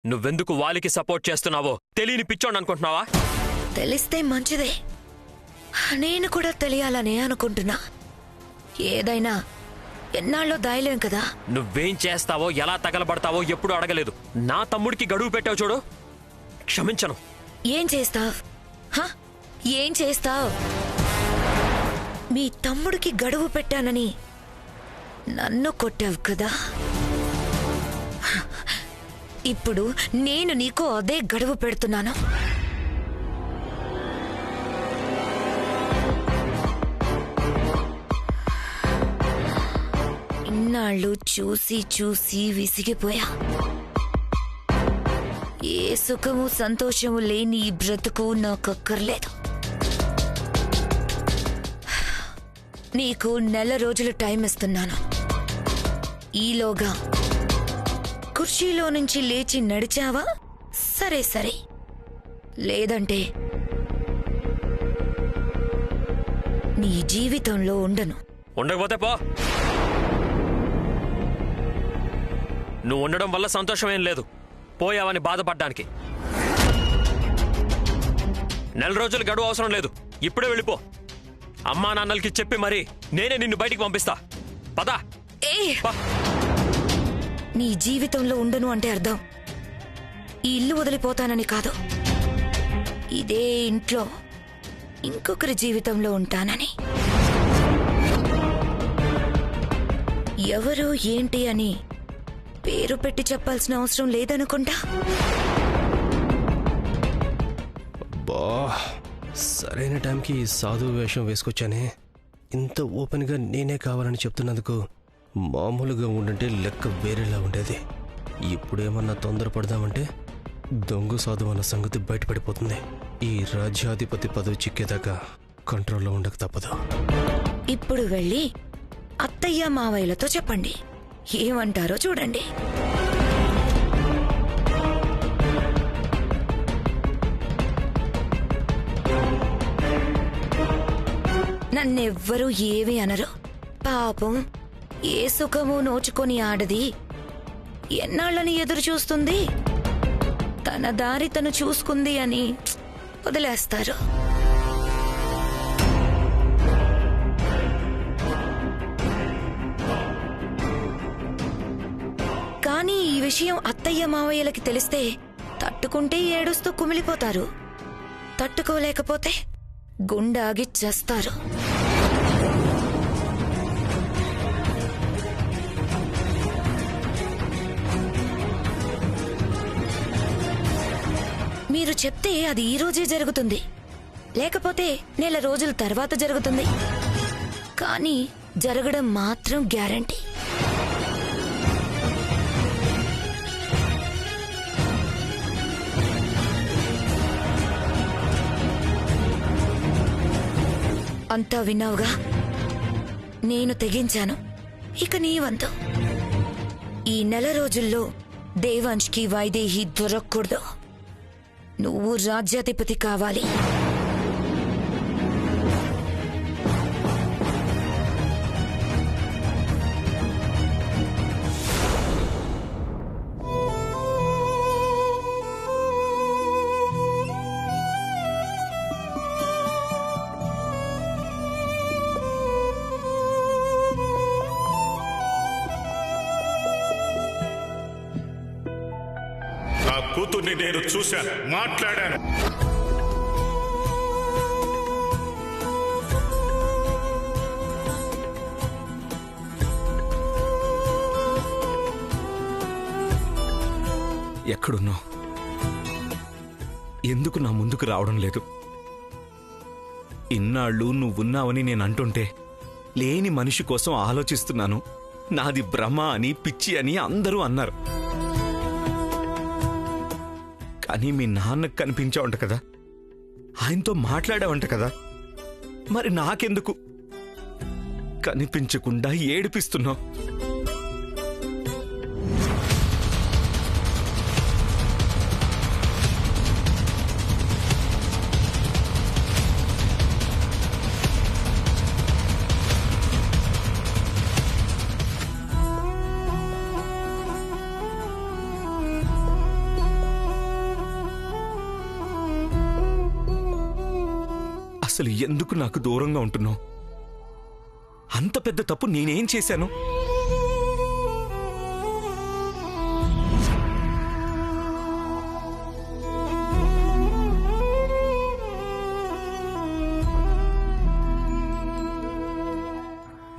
నువ్వెందుకు వాలికి సపోర్ట్ చేస్తున్నావో తెలియని పిచ్చోండి అనుకుంటున్నావా? తెలిస్తే మంచిదే. నేను కూడా తెలియాలనే అనుకుంటున్నా. ఏదైనా ఎన్నాళ్ళో దాయలేం కదా. నువ్వేం చేస్తావో ఎలా తగలబడతావో ఎప్పుడూ అడగలేదు. నా తమ్ముడికి గడువు పెట్టావు చూడు, క్షమించను. ఏం చేస్తావ్? ఏం చేస్తావ్? మీ తమ్ముడికి గడువు పెట్టానని నన్ను కొట్టావు కదా. ఇప్పుడు నేను నీకు అదే గడువు పెడుతున్నాను. ఇన్నాళ్ళు చూసి చూసి విసిగిపోయా. ఏ సుఖము సంతోషము లేని ఈ బ్రతుకు నాకక్కర్లేదు. నీకు 1 నెల రోజులు టైం ఇస్తున్నాను. ఈలోగా కుర్చీలో నుంచి లేచి నడిచావా సరే సరే, లేదంటే నీ జీవితంలో ఉండను. ఉండకపోతే పో. నువ్వు ఉండడం వల్ల సంతోషమేం లేదు, పోయావని బాధపడ్డానికి. 1 నెల రోజులు గడువు అవసరం లేదు, ఇప్పుడే వెళ్ళిపో. అమ్మా నాన్నలకి చెప్పి మరి నేనే నిన్ను బయటికి పంపిస్తా. పదా. నీ జీవితంలో ఉండను అంటే అర్థం ఈ ఇల్లు వదిలిపోతానని కాదు, ఇదే ఇంట్లో ఇంకొకరి జీవితంలో ఉంటానని. ఎవరు ఏంటి అని పేరు పెట్టి చెప్పాల్సిన అవసరం లేదనుకుంటా. అబ్బా, సరైన టైంకి సాధు వేషం వేసుకొచ్చానే. ఇంత ఓపెన్గా నేనే కావాలని చెప్తున్నందుకు మామూలుగా ఉండంటే లెక్క వేరేలా ఉండేది. ఇప్పుడేమన్నా తొందరపడదామంటే దొంగ సాధు అన్న సంగతి బయటపడిపోతుంది. ఈ రాజ్యాధిపతి పదవి చిక్కేదాకా కంట్రోల్లో ఉండక తప్పదు. ఇప్పుడు వెళ్ళి అత్తయ్య మావయ్యలతో చెప్పండి, ఏమంటారో చూడండి. నన్నెవ్వరూ ఏవి అనరు. పాపం ఏ సుఖము నోచుకొని ఆడది ఎన్నాళ్ళని ఎదురు చూస్తుంది, తన దారి తను చూసుకుంది అని వదిలేస్తారు. కానీ ఈ విషయం అత్తయ్య మావయ్యలకి తెలిస్తే తట్టుకుంటే ఏడుస్తూ కుమిలిపోతారు, తట్టుకోలేకపోతే గుండాగి చేస్తారు. మీరు చెప్తే అది ఈ రోజే జరుగుతుంది, లేకపోతే 1 నెల రోజుల తర్వాత జరుగుతుంది. కానీ జరగడం మాత్రం గ్యారంటీ. అంతా విన్నావుగా, నేను తెగించాను, ఇక నీ వంతు. ఈ 1 నెల రోజుల్లో దేవాంష్కి వైదేహి దొరకకూడదు. నువ్వు రాజ్యాధిపతి కావాలి. కూతుర్ని నేను చూశాను, మాట్లాడాను. ఎక్కడున్నావు? ఎందుకు నా ముందుకు రావడం లేదు? ఇన్నాళ్ళు నువ్వున్నావని నేను అంటుంటే లేని మనిషి కోసం ఆలోచిస్తున్నాను, నాది భ్రమ అని పిచ్చి అని అందరూ అన్నారు. కానీ మీ నాన్నకు కనిపించావంట కదా, ఆయనతో మాట్లాడావంట కదా, మరి నాకెందుకు కనిపించకుండా ఏడిపిస్తున్నావు? అసలు ఎందుకు నాకు దూరంగా ఉంటున్నావు? అంత పెద్ద తప్పు నేనేం చేశాను?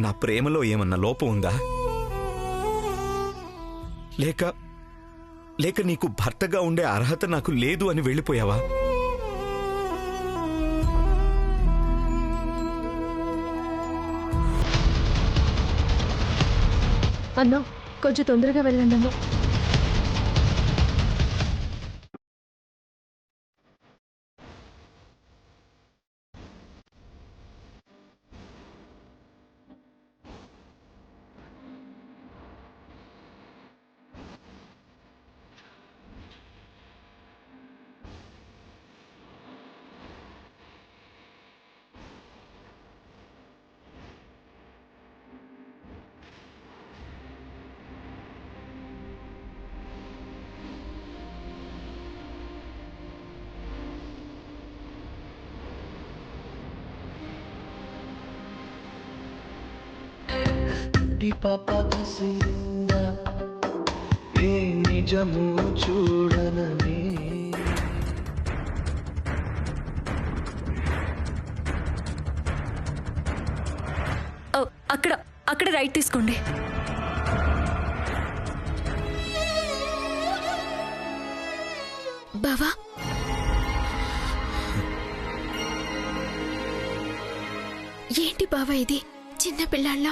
నా ప్రేమలో ఏమన్నా లోపం ఉందా? లేక నీకు భర్తగా ఉండే అర్హత నాకు లేదు అని వెళ్ళిపోయావా? అన్నా, కొంచెం తొందరగా వెళ్ళండి అన్నా. పాప కసిందా ఏ నిజము చూడనని అక్కడ రైట్ తీసుకోండి. బావా, ఏంటి బావా ఇది చిన్న పిల్లాళ్ళ?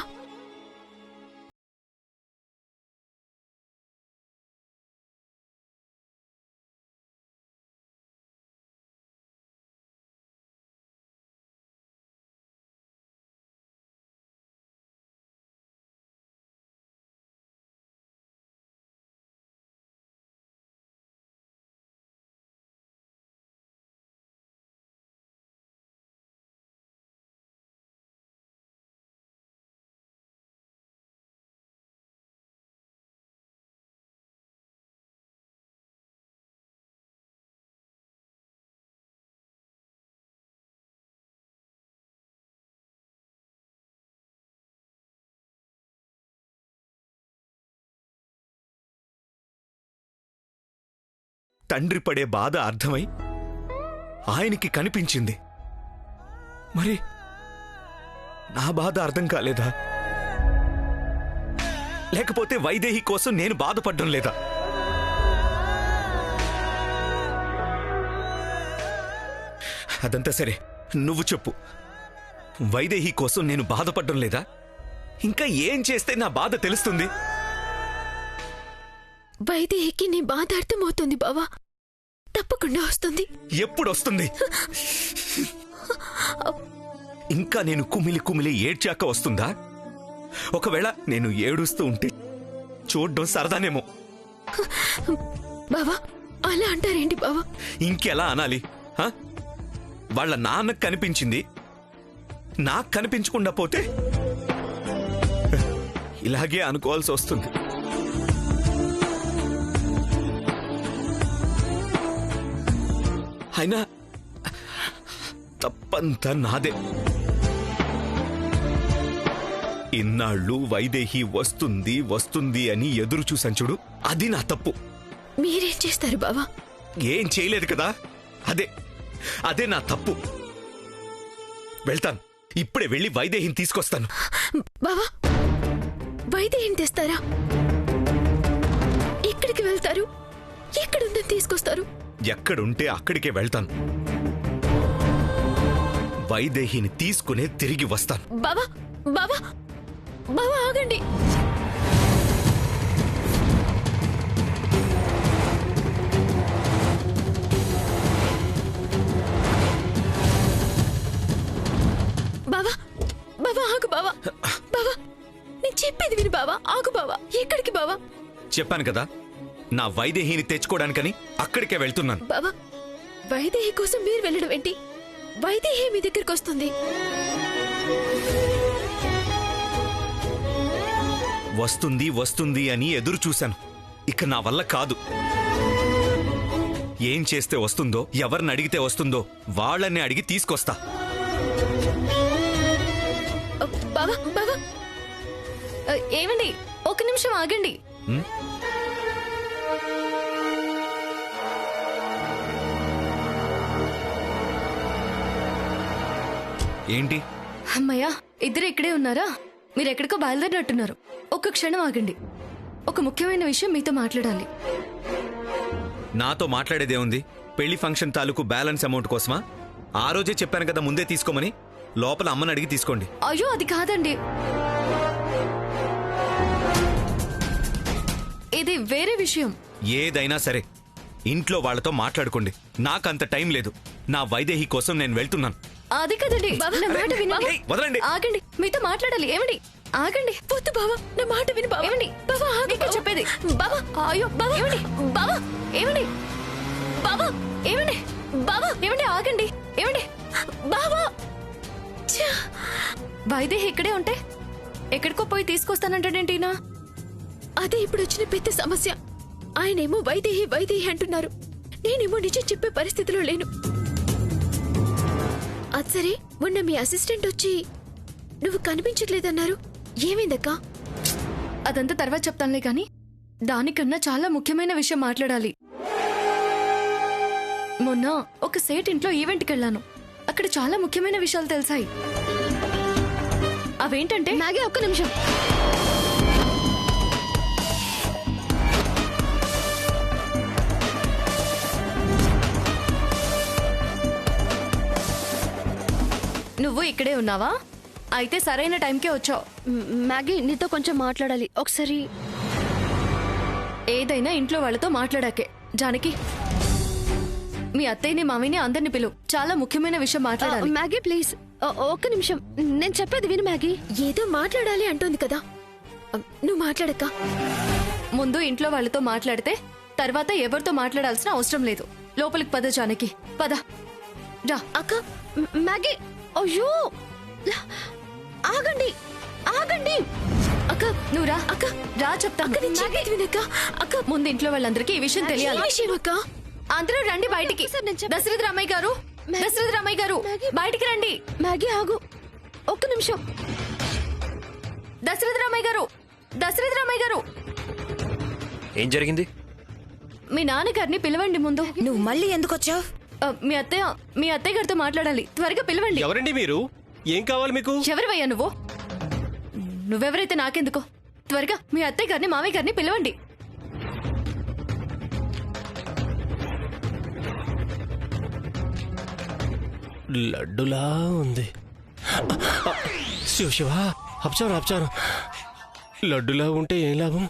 తండ్రి పడే బాధ అర్థమై ఆయనకి కనిపించింది. మరి నా బాధ అర్థం కాలేదా? లేకపోతే వైదేహి కోసం నేను బాధపడడం లేదా? అదంతా సరే, నువ్వు చెప్పు. వైదేహి కోసం నేను బాధపడడం లేదా? ఇంకా ఏం చేస్తే నా బాధ తెలుస్తుంది? వైదేహికి నీ బాధ అర్థమవుతుంది బావా, తప్పకుండా వస్తుంది. ఎప్పుడు వస్తుంది? ఇంకా నేను కుమిలి కుమిలి ఏడ్చాక వస్తుందా? ఒకవేళ నేను ఏడుస్తూ ఉంటే చూడ్డం సరదానేమో. బావా, అలా అంటారేంటి బావా? ఇంకెలా అనాలి? వాళ్ళ నాన్నకు కనిపించింది, నాకు కనిపించకుండా పోతే ఇలాగే అనుకోవాల్సి వస్తుంది. అయినా తప్పంతా నాదే. ఇన్నాళ్ళు వైదేహి వస్తుంది వస్తుంది అని ఎదురు చూసాను చూడు, అది నా తప్పు. మీరేం చేస్తారు బావా? ఏం చేయలేదు కదా, అదే నా తప్పు. వెళ్తాను, ఇప్పుడే వెళ్ళి వైదేహిని తీసుకొస్తాను. బావా, వైదేహిని తెస్తారా? ఎక్కడికి వెళ్తారు? ఎక్కడుందని తీసుకొస్తారు? ఎక్కడుంటే అక్కడికే వెళ్తాను. వైదేహిని తీసుకునే తిరిగి వస్తాను. బావా, బావా, బావా ఆగండి. బావా, బావా ఆగు బావా. బావా, నేను చెప్పేది విను బావా, ఆగు బావా. ఎక్కడికి బావా? చెప్పాను కదా, నా వైదేహిని తెచ్చుకోవడానికని అక్కడికే వెళ్తున్నాను. బావా, వైదేహి కోసం మీరు వెళ్ళడం ఏంటి? వైదేహి మీ దగ్గరికి వస్తుంది. వస్తుంది వస్తుంది అని ఎదురు చూశాను. ఇక నా వల్ల కాదు. ఏం చేస్తే వస్తుందో, ఎవరిని అడిగితే వస్తుందో వాళ్ళని అడిగి తీసుకొస్తా. బావా బావా ఏమండి ఒక నిమిషం ఆగండి. ఏంటి? అమ్మయ్యా, ఇద్దరు ఇక్కడే ఉన్నారా? మీరు ఎక్కడికో బయలుదేరినట్టున్నారు. ఒక్క క్షణం ఆగండి. ఒక ముఖ్యమైన విషయం మీతో మాట్లాడాలి. నాతో మాట్లాడేదే ఉంది? పెళ్లి ఫంక్షన్ తాలూకు బ్యాలెన్స్ అమౌంట్ కోసమా? ఆ రోజే చెప్పాను కదా ముందే తీసుకోమని. లోపల అమ్మని అడిగి తీసుకోండి. అయ్యో అది కాదండి, ఇది వేరే విషయం. ఏదైనా సరే ఇంట్లో వాళ్ళతో మాట్లాడుకోండి. నాకంత టైం లేదు. నా వైదేహి కోసం నేను వెళ్తున్నాను. అది కదండి, నా మాట వినండి. ఏయ్, వదలండి. ఆగండి, మీతో మాట్లాడాలి. ఏమండి ఆగండి. వద్దు బావా, నా మాట విని బావా. ఏమండి బావా, ఆగండి చెప్పేది. బావా అయ్యో బావా, ఏమండి బావా, ఏమండి బావా, ఏమండి బావా, ఏమండి ఆగండి. ఏమండి బావా, ఛ! వైదేహి ఇక్కడే ఉంటే ఎక్కడికో పోయి తీసుకొస్తానంటాడేంటినా? అదే ఇప్పుడు వచ్చిన పెద్ద సమస్య. ఆయనేమో వైదేహి వైదేహి అంటున్నారు, నేనేమో నిజం చెప్పే పరిస్థితిలో లేను. అది సరే, మొన్న మీ అసిస్టెంట్ వచ్చి నువ్వు కనిపించట్లేదన్నారు, ఏమైందక్కా? అదంతా తర్వాత చెప్తానులే కానీ దానికన్నా చాలా ముఖ్యమైన విషయం మాట్లాడాలి. మొన్న ఒక సేట్ ఇంట్లో ఈవెంట్కి వెళ్ళాను. అక్కడ చాలా ముఖ్యమైన విషయాలు తెలిసాయి. అవేంటంటే మ్యాగీ ఒక్క నిమిషం. నువ్వు ఇక్కడే ఉన్నావా? అయితే సరైన టైంకే వచ్చావు. మ్యాగీ నీతో కొంచెం మాట్లాడాలి ఒకసారి. ఏదైనా ఇంట్లో వాళ్ళతో మాట్లాడాకే. జానకి, మీ అత్తయ్యని మామిని అందరిని పిలువు. చాలా ముఖ్యమైన విషయం మాట్లాడాలి. మ్యాగీ ప్లీజ్ ఒక్క నిమిషం, నేను చెప్పేది విను. మ్యాగీ ఏదో మాట్లాడాలి అంటోంది కదా, నువ్వు మాట్లాడక్క. ముందు ఇంట్లో వాళ్ళతో మాట్లాడితే తర్వాత ఎవరితో మాట్లాడాల్సిన అవసరం లేదు. లోపలికి పద జానకి, పద రా. అక్క మ్యాగీ, అయ్యో ఆగండి ఆగండి. అక్క నువ్వు రా. అక్క రా చెప్తాను. అక్క నేను చెప్పేది వినక్క. అక్క ముందు ఇంట్లో వాళ్ళందరికీ ఈ విషయం తెలియాలి. విషయం అక్క? అందరూ రండి బయటికి. దశరథ రామయ్య గారు, దశరథ రామయ్య గారు బయటికి రండి. మ్యాగీ ఆగు ఒక్క నిమిషం. దశరథ రామయ్య గారు, దశరథ రామయ్య గారు, ఏం జరిగింది? మీ నాన్నగారిని పిలవండి ముందు. నువ్వు మళ్ళీ ఎందుకు వచ్చావు? మీ అత్తయ్య గారితో మాట్లాడాలి. త్వరగా పిలవండి. ఎవరండి మీరు? ఏం కావాలి మీకు? ఎవరివయ్యా నువ్వు? నువ్వెవరైతే నాకెందుకో. త్వరగా మీ అత్తయ్య గారిని మావయ్య గారిని పిలవండి. లడ్డులా ఉంది. శివ శివ, అప్చాను అప్చాను. లడ్డులా ఉంటే ఏం లాభం?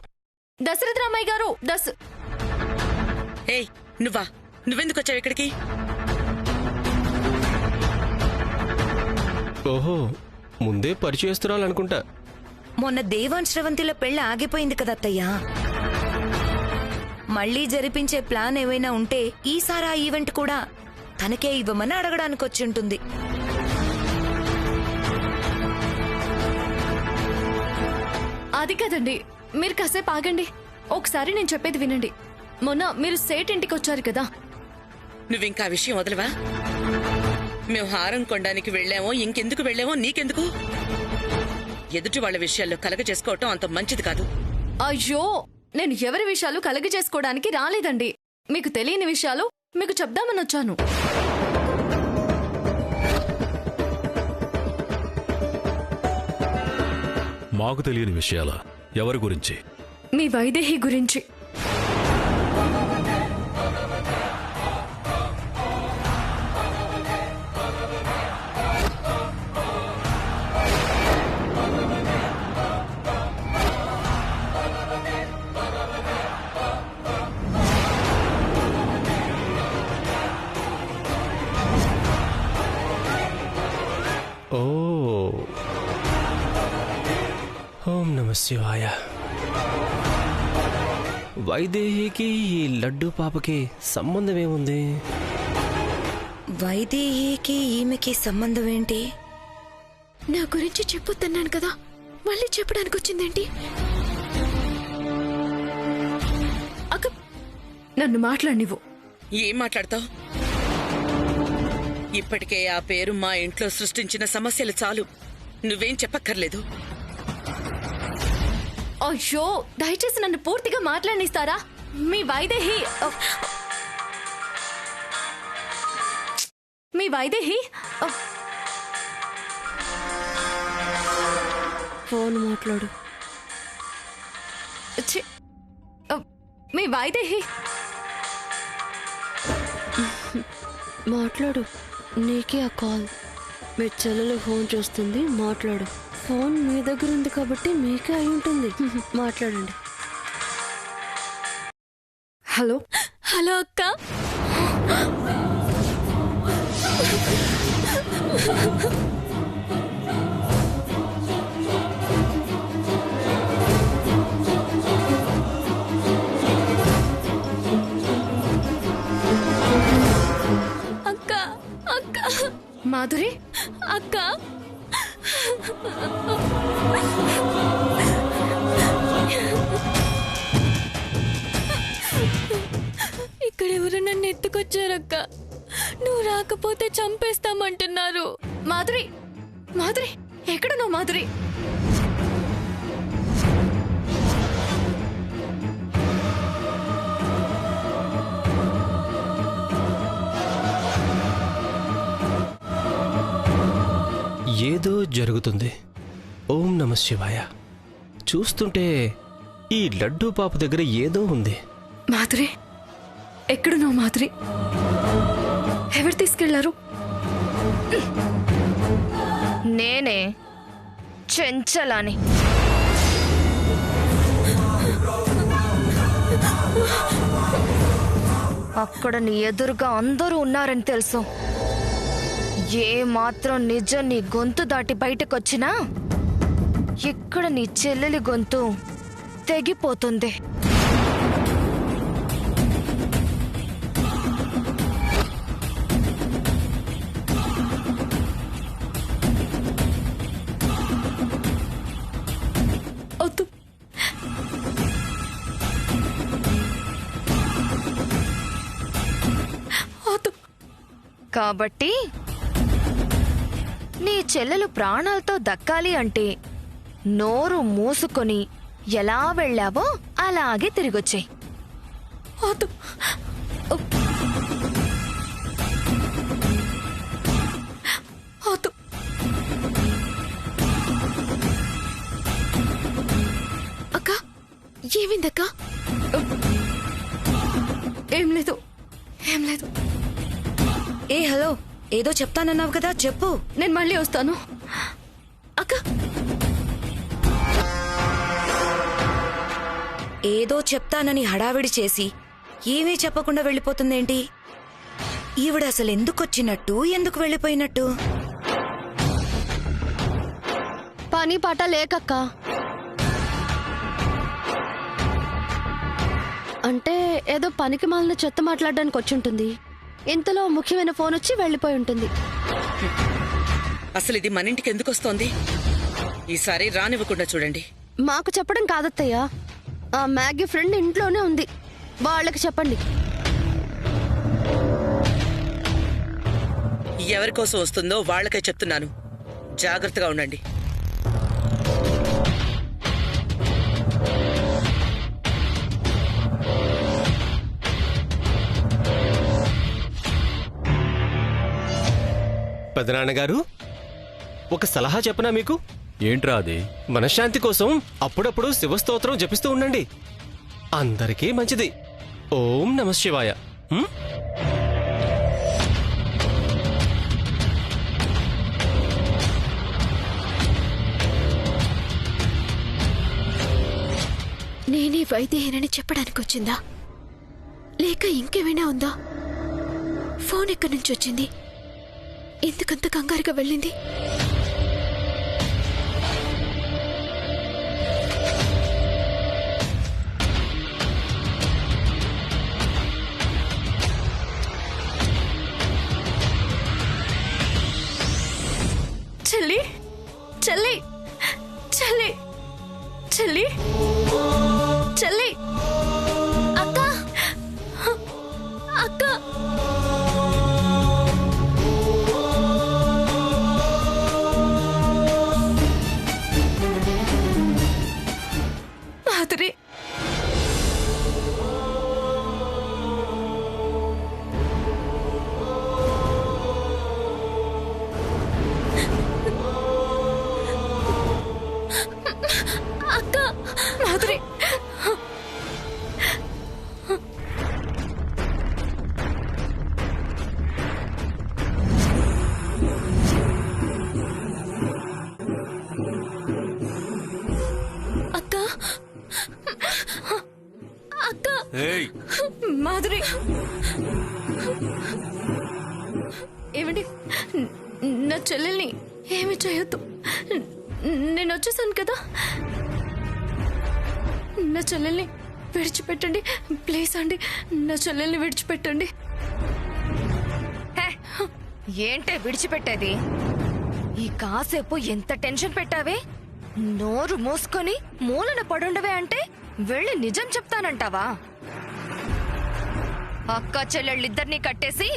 దశరథ రామయ్య గారు, ఏయ్ నువ్వెందుకు వచ్చావు ఇక్కడికి? ఓహో, ముందే పరిచయస్తున్నాలనుకుంటా. మొన్న దేవాన్ శ్రవంతిల పెళ్లి ఆగిపోయింది కదా అత్తయ్యా. మళ్ళీ జరిపించే ప్లాన్ ఏమైనా ఉంటే ఈసారి ఆ ఈవెంట్ కూడా తనకే ఇవ్వమని అడగడానికి వచ్చి ఉంటుంది. అది కదండి, మీరు కాసేపు ఆగండి. ఒకసారి నేను చెప్పేది వినండి. మొన్న మీరు సేట్ ఇంటికి వచ్చారు కదా. నువ్వింకా ఆ విషయం వదలవా? మేము హారం కొనడానికి వెళ్ళామో ఇంకెందుకు వెళ్ళామో నీకెందుకు? ఎదుటి వాళ్ళ విషయాల్లో కలగ చేసుకోవటం అంత మంచిది కాదు. అయ్యో, నేను ఎవరి విషయాలు కలగ చేసుకోవడానికి రాలేదండి. మీకు తెలియని విషయాలు మీకు చెప్దామని వచ్చాను. మాకు తెలియని విషయాల? ఎవరి గురించి? మీ వైదేహి గురించి. ఓ, ఓం నమ శివాయ. వైదేహికి ఈ లడ్డు పాపకి సంబంధం ఏముంది? వైదేహికి ఈమెకి సంబంధం ఏంటి? నా గురించి చెప్పొద్దన్నాను కదా, మళ్ళీ చెప్పడానికి వచ్చిందేంటి? అక్క, నన్ను మాట్లాడినివ్వు. ఏం మాట్లాడతావు? ఇప్పటికే ఆ పేరు మా ఇంట్లో సృష్టించిన సమస్యలు చాలు. నువ్వేం చెప్పక్కర్లేదు. అయ్యో దయచేసి నన్ను పూర్తిగా మాట్లాడిస్తారా? మీ వైదేహి ఫోన్ మాట్లాడు. ఛీ! మీ వైదేహి మాట్లాడు. నీకే ఆ కాల్. మీ చెల్లెలు ఫోన్ చేస్తుంది, మాట్లాడు. ఫోన్ మీ దగ్గర ఉంది కాబట్టి మీకే అయి ఉంటుంది. మాట్లాడండి. హలో హలో అక్క. అక్క అక్క మాధురి అక్క. ఇక్కడెవరు నన్ను ఎత్తుకొచ్చారక్క. నువ్వు రాకపోతే చంపేస్తామంటున్నారు. మాధురి మాధురి ఎక్కడ నువ్వు? మాధురి ఏదో జరుగుతుంది. ఓం నమ శివాయ. చూస్తుంటే ఈ లడ్డూ పాప దగ్గర ఏదో ఉంది. మాధురి ఎక్కడ నువ్వు? మాధురి ఎవరు తీసుకెళ్లారు? నేనే చెంచలాని. అక్కడ నీ ఎదురుగా అందరూ ఉన్నారని తెలుసు. ఏ మాత్రం నిజం నీ గొంతు దాటి బయటకొచ్చినా ఇక్కడ నీ చెల్లెలి గొంతు తెగిపోతుంది. వద్దు. వద్దు. కాబట్టి నీ చెల్లెలు ప్రాణాలతో దక్కాలి అంటే నోరు మూసుకొని ఎలా వెళ్ళావో అలాగే తిరిగొచ్చాయి. వద్దు. వద్దు. అక్క ఏమైందక్క? ఏం లేదు ఏం లేదు. ఏ హలో, ఏదో చెప్తానన్నావు కదా, చెప్పు. నేను మళ్ళీ వస్తాను అక్క. ఏదో చెప్తానని హడావిడి చేసి ఏమీ చెప్పకుండా వెళ్ళిపోతుందేంటి? ఈవిడ అసలు ఎందుకొచ్చినట్టు, ఎందుకు వెళ్ళిపోయినట్టు? పని పాట లేకక్క. అంటే ఏదో పనికి మాలిన చెత్త మాట్లాడడానికి వచ్చుంటుంది. ఇంతలో ముఖ్యమైన ఫోన్ వచ్చి వెళ్ళిపోయి ఉంటుంది. అసలు ఇది మన ఇంటికి ఎందుకు వస్తోంది? ఈసారి రానివ్వకుండా చూడండి. మాకు చెప్పడం కాదత్తయ్యా, ఆ మ్యాగీ ఫ్రెండ్ ఇంట్లోనే ఉంది, వాళ్ళకి చెప్పండి. ఎవరి కోసం వస్తుందో వాళ్ళకే చెప్తున్నాను, జాగ్రత్తగా ఉండండి. పెదనాన్నగారు, ఒక సలహా చెప్పనా మీకు? ఏంట్రా అది? మనశ్శాంతి కోసం అప్పుడప్పుడు శివస్తోత్రం జపిస్తూ ఉండండి. అందరికీ మంచిది. ఓం నమ శివాయ. నేనే వైదేహినని చెప్పడానికి వచ్చిందా, లేక ఇంకేమైనా ఉందా? ఫోన్ ఎక్కడి నుంచి వచ్చింది? ఎందుకంత కంగారుగా వెళ్ళింది? చెల్లి చెల్లి చెల్లి చెల్లి చెల్లి అక్క అక్క మాధురి ఏమండి నా చెల్లెల్ని ఏమి చేయొద్దు. నేను వచ్చేసాను కదా, నా చెల్లెల్ని విడిచిపెట్టండి ప్లీజ్ అండి. నా చెల్లెల్ని విడిచిపెట్టండి. ఏంటే విడిచిపెట్టేది? ఈ కాసేపు ఎంత టెన్షన్ పెట్టావే, నోరు మూసుకొని మూలన పడుండవే అంటే వెళ్ళి నిజం చెప్తానంటావా? అక్క చెల్లెళ్ళిద్దరినీ కట్టేసి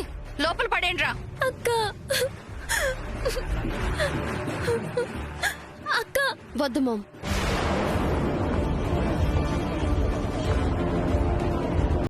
లోపల పడేండ్రా. అక్క అక్క వద్దు మామ్.